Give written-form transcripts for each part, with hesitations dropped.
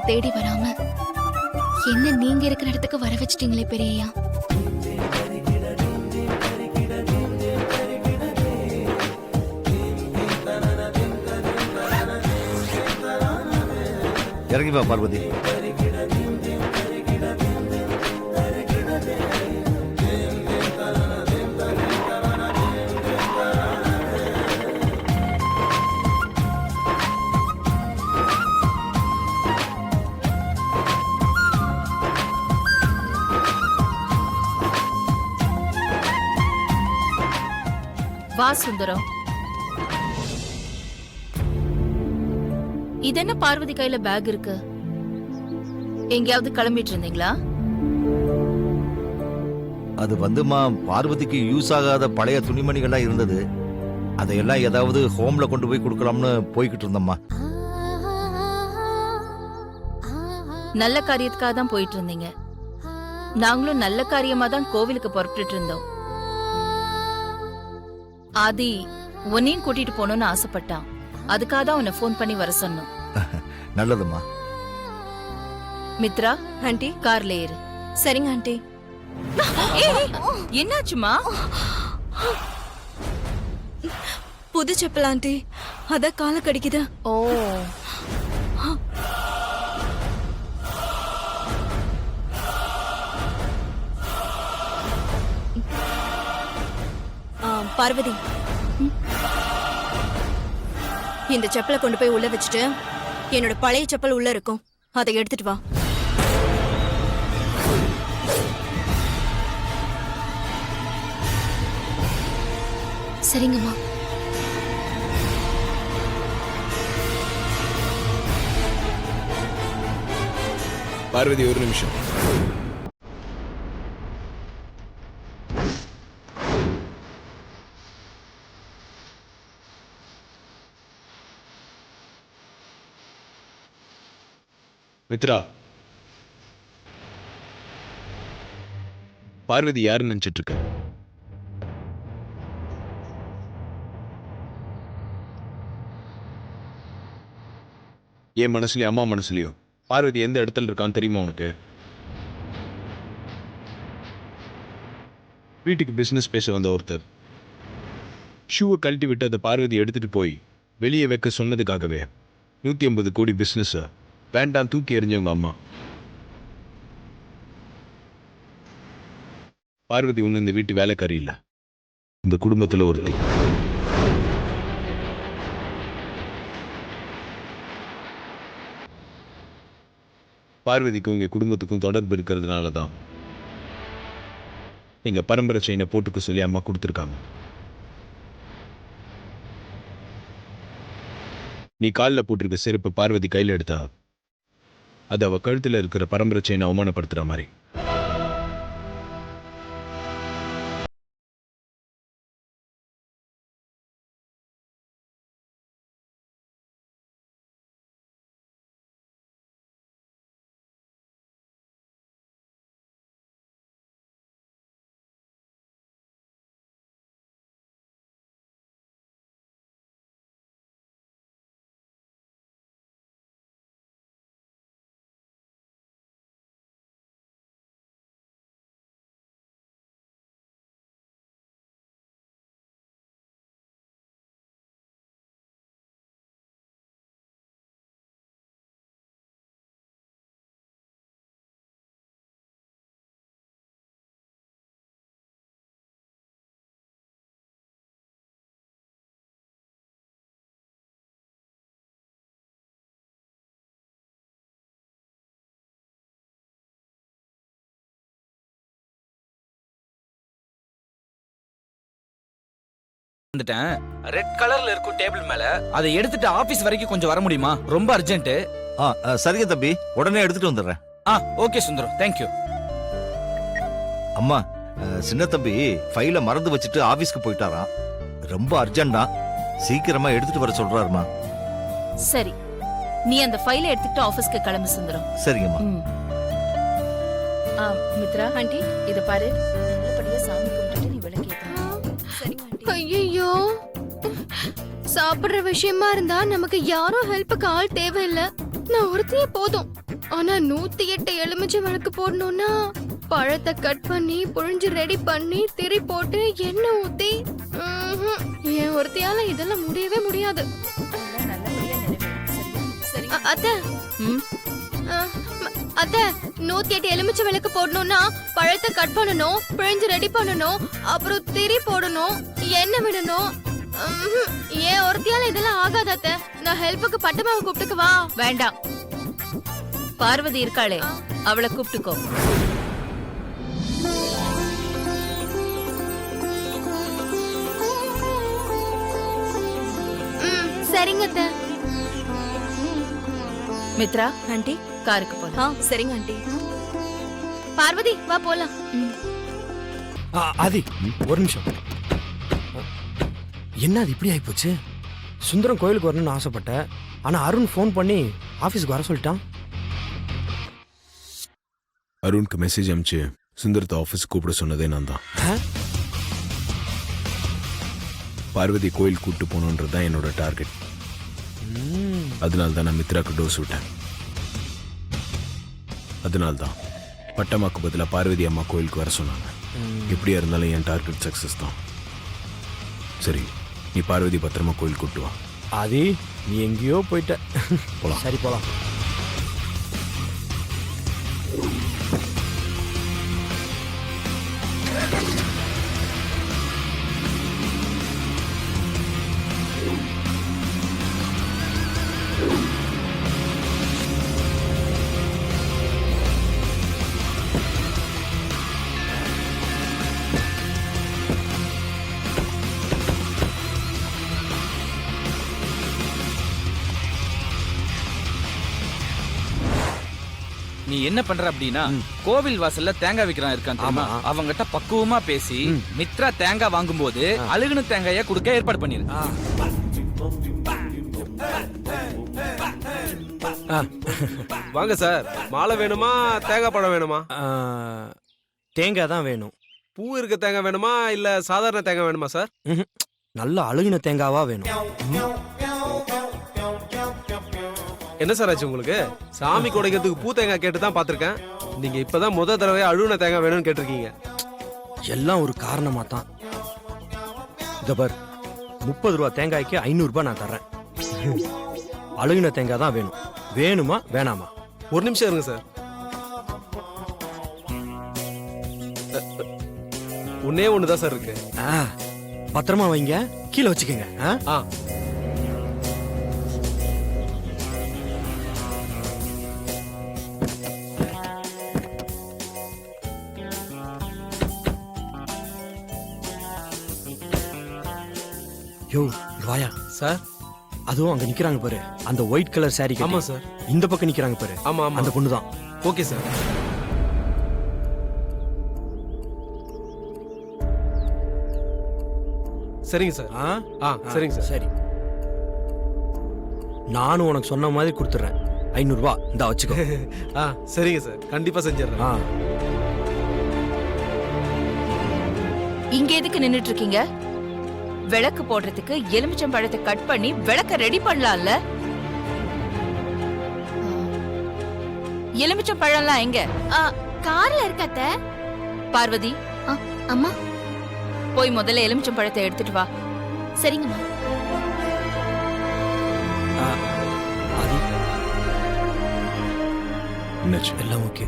தேடி வராம என்ன நீங்க இருக்கிற இடத்துக்கு வர வச்சிட்டீங்களே பெரியய்யா. இறங்கி வா பார்வதி. வா சுந்தரம். இது என்ன பார்வதி கையில பேக் இருக்கு? எங்கேயாவது கிளம்பிட்டு இருந்தீங்களா? அது வந்துமா, பார்வதிக்கு யூஸ் ஆகாத பழைய துணிமணிகள்லாம் இருந்தது. அதையெல்லாம் ஏதாவது ஹோம்ல கொண்டு போய் கொடுக்கலாம்னு போய்கிட்டு இருந்தம்மா. நல்ல காரியத்துக்காக தான் போயிட்டு இருந்தீங்க. நாங்களும் நல்ல காரியமா தான் கோவிலுக்கு புறப்பட்டு இருந்தோம். ஆதி உன்னையும் கூட்டிட்டு போகணும்னு ஆசைப்பட்டான். அதுக்காக தான் உன்னை போன் பண்ணி வர சொன்னோம். நல்லதுமா. மித்ரா ஆண்டி கார்ல ஏறு. சரிங்க ஆண்டி. என்னாச்சுமா? புது செப்பல் ஆண்டி, அத கால கடிக்குது. ஓ, பார்வதி, இந்த செப்பலை கொண்டு போய் உள்ள வச்சுட்டு என்னோட பழைய செப்பல் உள்ள இருக்கும், அதை எடுத்துட்டு வா. சரிங்கம்மா. பார்வதி ஒரு நிமிஷம். மித்ரா, பார்வதி யாருன்னு நினைச்சிட்டு இருக்க? என் மனசுலயும் அம்மா மனசுலயும் பார்வதி எந்த இடத்துல இருக்கான்னு தெரியுமா உனக்கு? வீட்டுக்கு பிசினஸ் பேச வந்த ஒருத்தர் ஷூவை கழட்டி விட்டு அதை பார்வதி எடுத்துட்டு போய் வெளியே வைக்க சொன்னதுக்காகவே 150 கோடி பிசினஸ் வேண்டாம் தூக்கி எறிஞ்சவங்க அம்மா. பார்வதி ஒண்ணு இந்த வீட்டு வேலைக்காரி இல்ல, இந்த குடும்பத்துல ஒருத்தி. பார்வதிக்கும் எங்க குடும்பத்துக்கும் தொடர்பு இருக்கிறதுனால தான் எங்க பரம்பரை செயினை போட்டுக்க சொல்லி அம்மா கொடுத்துருக்காங்க. நீ காலில் போட்டிருக்க செருப்பு பார்வதி கையில் எடுத்தா அது அவ கழுத்துல இருக்கிற பரம்பரை செயினை அவமானப்படுத்துற மாதிரி. ரெட் கலர்ல இருக்கும் டேபிள் மேல, அதை எடுத்துட்டு ஆபீஸ் வரைக்கும் கொஞ்சம் வர முடியுமா? ரொம்ப அர்ஜென்ட். சரிங்க தம்பி, உடனே எடுத்துட்டு வந்துடுறேன். Okay Sundaram, thank you. அம்மா, சின்ன தம்பி ஃபைல மறந்து வச்சுட்டு ஆபீஸ்க்கு போயிட்டாராம். ரொம்ப அர்ஜென்டா, சீக்கிரமா எடுத்துட்டு வர சொல்றாருமா. சரி, நீ அந்த ஃபைலை எடுத்துட்டு ஆபீஸ்க்கு கிளம்பு சுந்தரம். சரிங்கம்மா. மித்ரா ஆண்டி, இத பாரு, நல்லபடியா சாமி கும்பிட்டு நீ விளக்கேத்து. ஐயோ, சாப்பிடுற விஷயமா இருந்தா நமக்கு யாரும் ஹெல்ப்புக்கு ஆள் தேவையில்ல. நான் ஒருத்தையே போதும். ஆனா 108 எலுமிச்சை விளக்கு போடணும்னா பழத்தை கட் பண்ணி புழிஞ்சு ரெடி பண்ணி திரி போட்டு எண்ணெய் ஊத்தி என் ஒருத்தையால இதெல்லாம் முடியவே முடியாது. அத்தை அத்தை 108 எலுமிச்சை விளக்கு போடணும்னா பழத்தை கட் பண்ணணும், பிழிஞ்சு ரெடி பண்ணணும், அப்புறம் திரி போடணும், எண்ணெய் விடணும். ஏன் ஒருத்தியால இதெல்லாம் ஆகாத அத்தை. நான் ஹெல்ப்புக்கு பட்டமாவை கூப்பிட்டுக்குவா? வேண்டாம், பார்வதி இருக்காளே அவளை கூப்பிட்டுக்கோ. சரிங்க அத்தை. மித்ரா, ஆண்டி. காருக்கு போலாம். சரிங்க ஆண்டி. பார்வதி வா போலாம். ஆதி ஒரு நிமிஷம். என்ன அது இப்படி ஆயிப்போச்சு? சுந்தரம் கோயிலுக்கு வரணும்னு ஆசைப்பட்டேன், ஆனா அருண் ஃபோன் பண்ணி ஆபீஸ்க்கு வர சொல்லிட்டான். அருணுக்கு மெசேஜ் அனுப்பிச்சு சுந்தரத்தை ஆஃபீஸ் கூப்பிட சொன்னதே நான் தான். பார்வதி கோயில் கூப்பிட்டு போகணுன்றது தான் என்னோட டார்கெட். அதனால தான் நான் மித்ராக்கு டோஸ் விட்டேன். அதனால தான் பட்டம்மாக்கு பதிலாக பார்வதி அம்மா கோயிலுக்கு வர சொன்னாங்க. எப்படியா இருந்தாலும் என் டார்கெட் சக்ஸஸ் தான். சரி, நீ பார்வதி பத்திரமா கோயில் கூப்பிட்டு வா. ஆதி நீ எங்கேயோ போயிட்ட. போலாம். சரி போலாம். நீ என்ன பண்ற அப்படின்னா கோவில் வாசல்ல தேங்காய் விக்கிறான் இருக்கான் தெரியுமா, அவங்கிட்ட பக்குவமா பேசி மித்ரா தேங்காய் வாங்கும்போது அழுகுன தேங்காய கொடுக்க ஏற்பாடு பண்ணிரு. வாங்க சார், மாலை வேணுமா தேங்காய் பழம் வேணுமா? தேங்காய் தான் வேணும். பூ இருக்க தேங்காய் வேணுமா இல்ல சாதாரண தேங்காய் வேணுமா சார்? நல்ல அழுகின தேங்காவா வேணும். என்ன சார் ஆச்சு உங்களுக்கு? சாமி குடைக்கிறதுக்கு பூ தேங்காய் கேட்டு தான் பாத்திருக்கேன். நீங்க இப்பதான் முத தடவை அழுகுன தேங்காய் வேணும்னு கேட்டிருக்கீங்க. எல்லாம் ஒரு காரணமா தான். இதபர் 30 ரூபா தேங்காய்க்கு 500 ரூபாய் நான் தர்றேன். அழுகின தேங்காய் தான் வேணும். வேணுமா வேணாமா? ஒரு நிமிஷம் இருங்க சார். ஒன்னே ஒண்ணுதான் சார் இருக்கு. பத்திரமா வைங்க, கீழே வச்சுக்கோங்க. ஆ யோ வாயா சார். அதுவும் அங்க நிக்கிறாங்க பாரு, அந்த ஒயிட் கலர் சாரி. ஆமா சார். இந்த பக்கம் நிக்கிறாங்க பாரு. ஆமா ஆமா, அந்த பொண்ணு தான். Okay sir. சரிங்க சார். சரிங்க சார். சரி, நானும் உனக்கு சொன்ன மாதிரி கொடுத்துறேன். 500 ரூபாய் இந்த வச்சுக்கோ. சரிங்க சார், கண்டிப்பா செஞ்சிடறேன். இங்க எதுக்கு நின்னுட்டு இருக்கீங்க? விளக்கு போடுறதுக்கு எலுமிச்சம் பழத்தை கட் பண்ணி விளக்க ரெடி பண்ணலாம்ல. எலுமிச்சம் பழம்லாம் எங்க? கார்ல இருக்க அத்தை. பார்வதி, அம்மா போய் முதல்ல எலுமிச்சம் பழத்தை எடுத்துட்டு வா. சரிங்கம்மா. ஆதி என்னாச்சு? எல்லாம் ஓகே.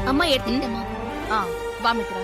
அம்மா எடுத்துக்கிட்டேம்மா. வா மித்ரா.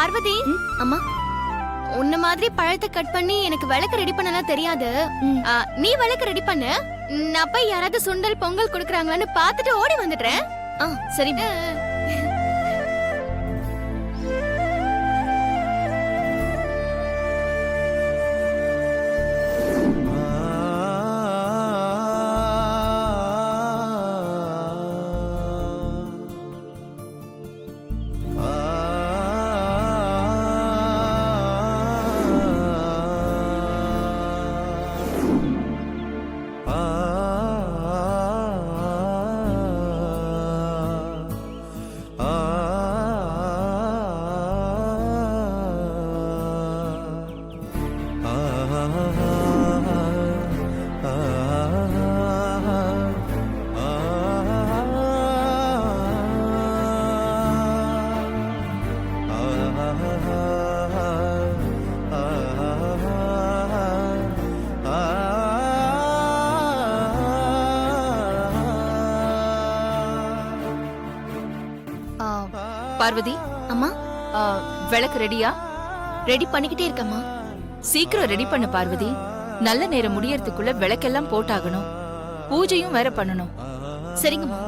பார்வதி அம்மா உன்ன மாதிரி பழத்தை கட் பண்ணி எனக்கு விளக்கு ரெடி பண்ணலாம் தெரியாது. நீ விளக்கு ரெடி பண்ணு. நான் போய் யாராவது சுண்டல் பொங்கல் குடுக்கறாங்களான்னு பார்த்துட்டு ஓடி வந்துடுறேன். சரி பார்வதி, அம்மா விளக்கு ரெடியா? ரெடி பண்ணிக்கிட்டே இருக்கம்மா. சீக்கிரம் ரெடி பண்ண பார்வதி. நல்ல நேரம் முடியறதுக்குள்ள விளக்கெல்லாம் போட்டாகணும். பூஜையும் வேற பண்ணணும். சரிங்கம்மா.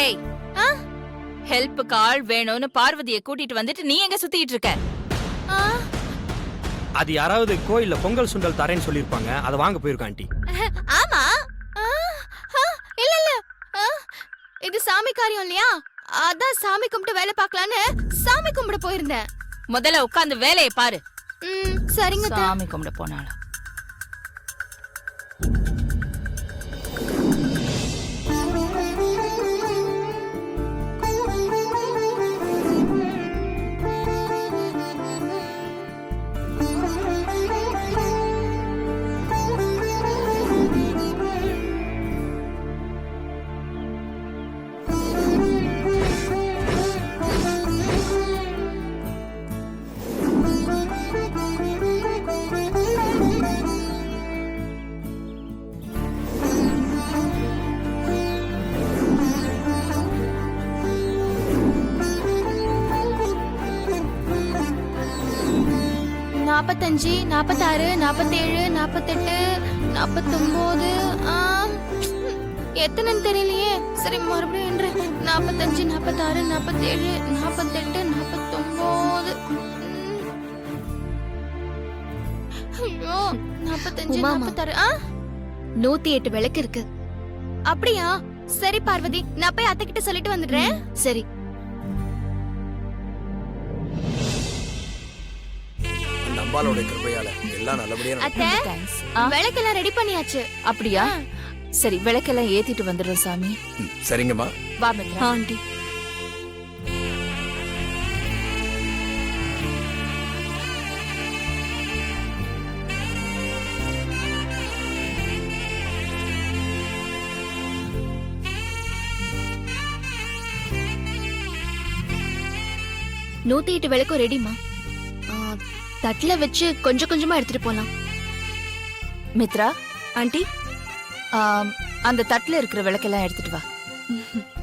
ஏய், ஹெல்ப்புக்கு ஆள் வேணும்னு பார்வதியை கூட்டிட்டு வந்துட்டு நீ எங்க சுத்திட்டு இருக்க? அது யாராவது கோயில்ல பொங்கல் சுண்டல் தரேன்னு சொல்லியிருப்பாங்க, அதை வாங்க போயிருக்கோம் ஆண்டி. ஆமா. இல்ல இல்ல, இது சாமி காரியம் இல்லையா? அதான் சாமி கும்பிட்டு வேலை பார்க்கலான்னு சாமி கும்பிட போயிருந்தேன். முதல்ல உட்கார்ந்து வேலையை பாரு. சரிங்க. சாமி கும்பிட போனாலும் நாற்பத்தஞ்சு, 46, 47, 48, 49. எத்தனைன்னு தெரியலையே. சரி மறுபடியும் என்று 45, 46, 47, 48, 49. ஐயோ 45, 46. 108 விளக்கு இருக்கு. அப்படியா? சரி பார்வதி, நான் போய் அத்தை கிட்ட சொல்லிட்டு வந்துடுறேன். சரி. அம்பாலோட கிருபையால எல்லாம் நல்லபடியா அத்தை, விளக்கெல்லாம் ரெடி பண்ணியாச்சு. அப்படியா? சரி, விளக்கெல்லாம் ஏத்திட்டு வந்துடுறோம் சாமி. சரிங்கம்மா. வா மித்ரா. ஆண்டி நூத்தி 8 விளக்கும் ரெடிமா. தட்டுல வச்சு கொஞ்சம் கொஞ்சமா எடுத்துட்டு போலாம். மித்ரா, ஆண்டி அந்த தட்டுல இருக்கிற விளக்கெல்லாம் எடுத்துட்டு வா.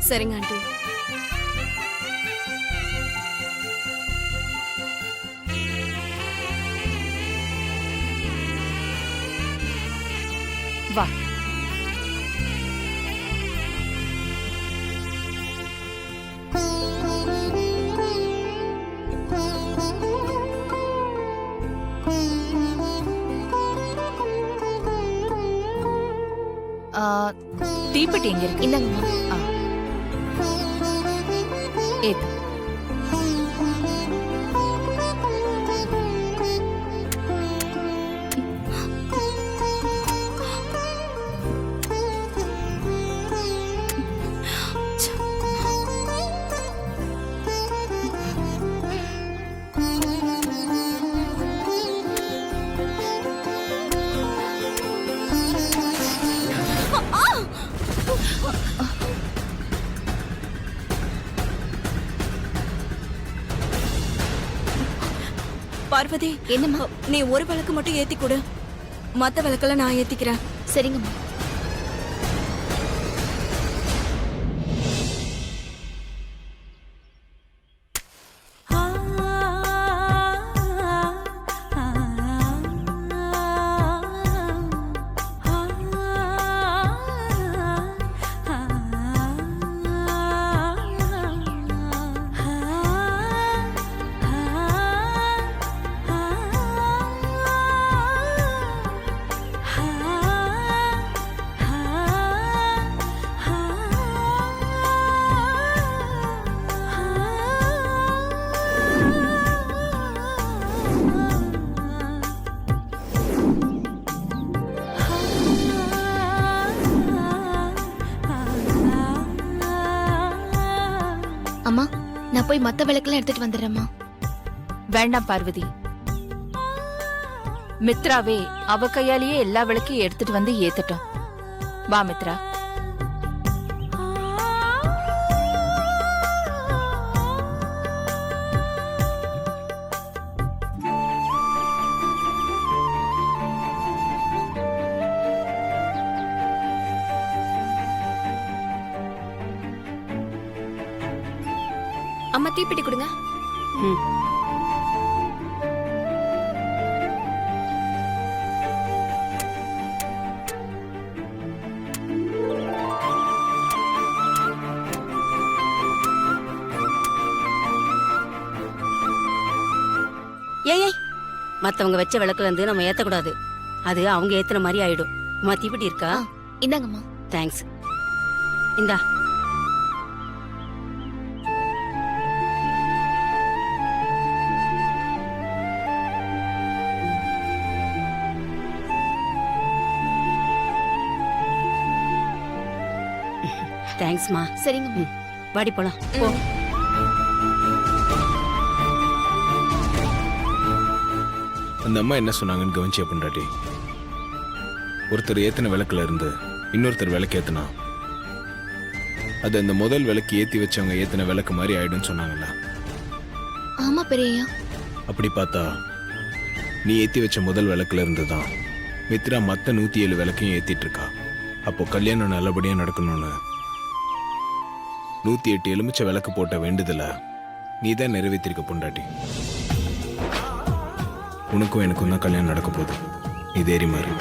சரிங்க ஆண்டி. வா. தீப்பெட்டி எங்க இருக்கு? இந்தாங்கம்மா. ஏத்து. பார்வதி, என்னம்மா? நீ ஒரு விளக்கு மட்டும் ஏத்தி கொடு, மத்த விளக்கெல்லாம் நான் ஏத்திக்கிறேன். சரிங்கம்மா. நான் போய் மத்த விளக்கெல்லாம் எடுத்துட்டு வந்துடுறேம்மா. வேண்டாம் பார்வதி. மித்ராவே அவ கையாலேயே எல்லா விளக்கையும் எடுத்துட்டு வந்து ஏத்துட்டோம். வா மித்ரா. அம்மா தீப்பெட்டி கொடுங்க. ஏய் மத்தவங்க வச்ச விளக்குல இருந்து நம்ம ஏத்தக்கூடாது. அது அவங்க ஏத்துன மாதிரி ஆயிடும். அம்மா தீப்பெட்டி இருக்கா? இந்தாங்கம்மா. தேங்க்ஸ். இந்தா. தேங்க்ஸ்மா. சரிங்கம்மா. வாடி போலாம். போ. அந்த அம்மா என்ன சொன்னாங்கன்னு கவனிச்சியா பொண்டாட்டி? ஒருத்தர் ஏத்தின விளக்குல இருந்து இன்னொருத்தர் விளக்கு ஏத்துனா அது அந்த முதல் விளக்கு ஏத்தி வச்சவங்க ஏத்தின விளக்கு மாதிரி ஆயிடும்னு சொன்னாங்கல்ல? ஆமா பெரியய்யா. அப்படி பார்த்தா நீ ஏத்தி வச்ச முதல் விளக்குல இருந்து தான் மித்ரா மத்த 107 விளக்கையும் ஏத்திட்டு இருக்கா. அப்போ கல்யாணம் நல்லபடியா நடக்கணும்னு 108 எலுமிச்சை விளக்கு போட்ட வேண்டுதல நீ தான் நிறைவேற்றிருக்க பொண்டாட்டி. உனக்கும் எனக்கும் தான் கல்யாணம் நடக்க போகுது. நீ தைரியமா இரு.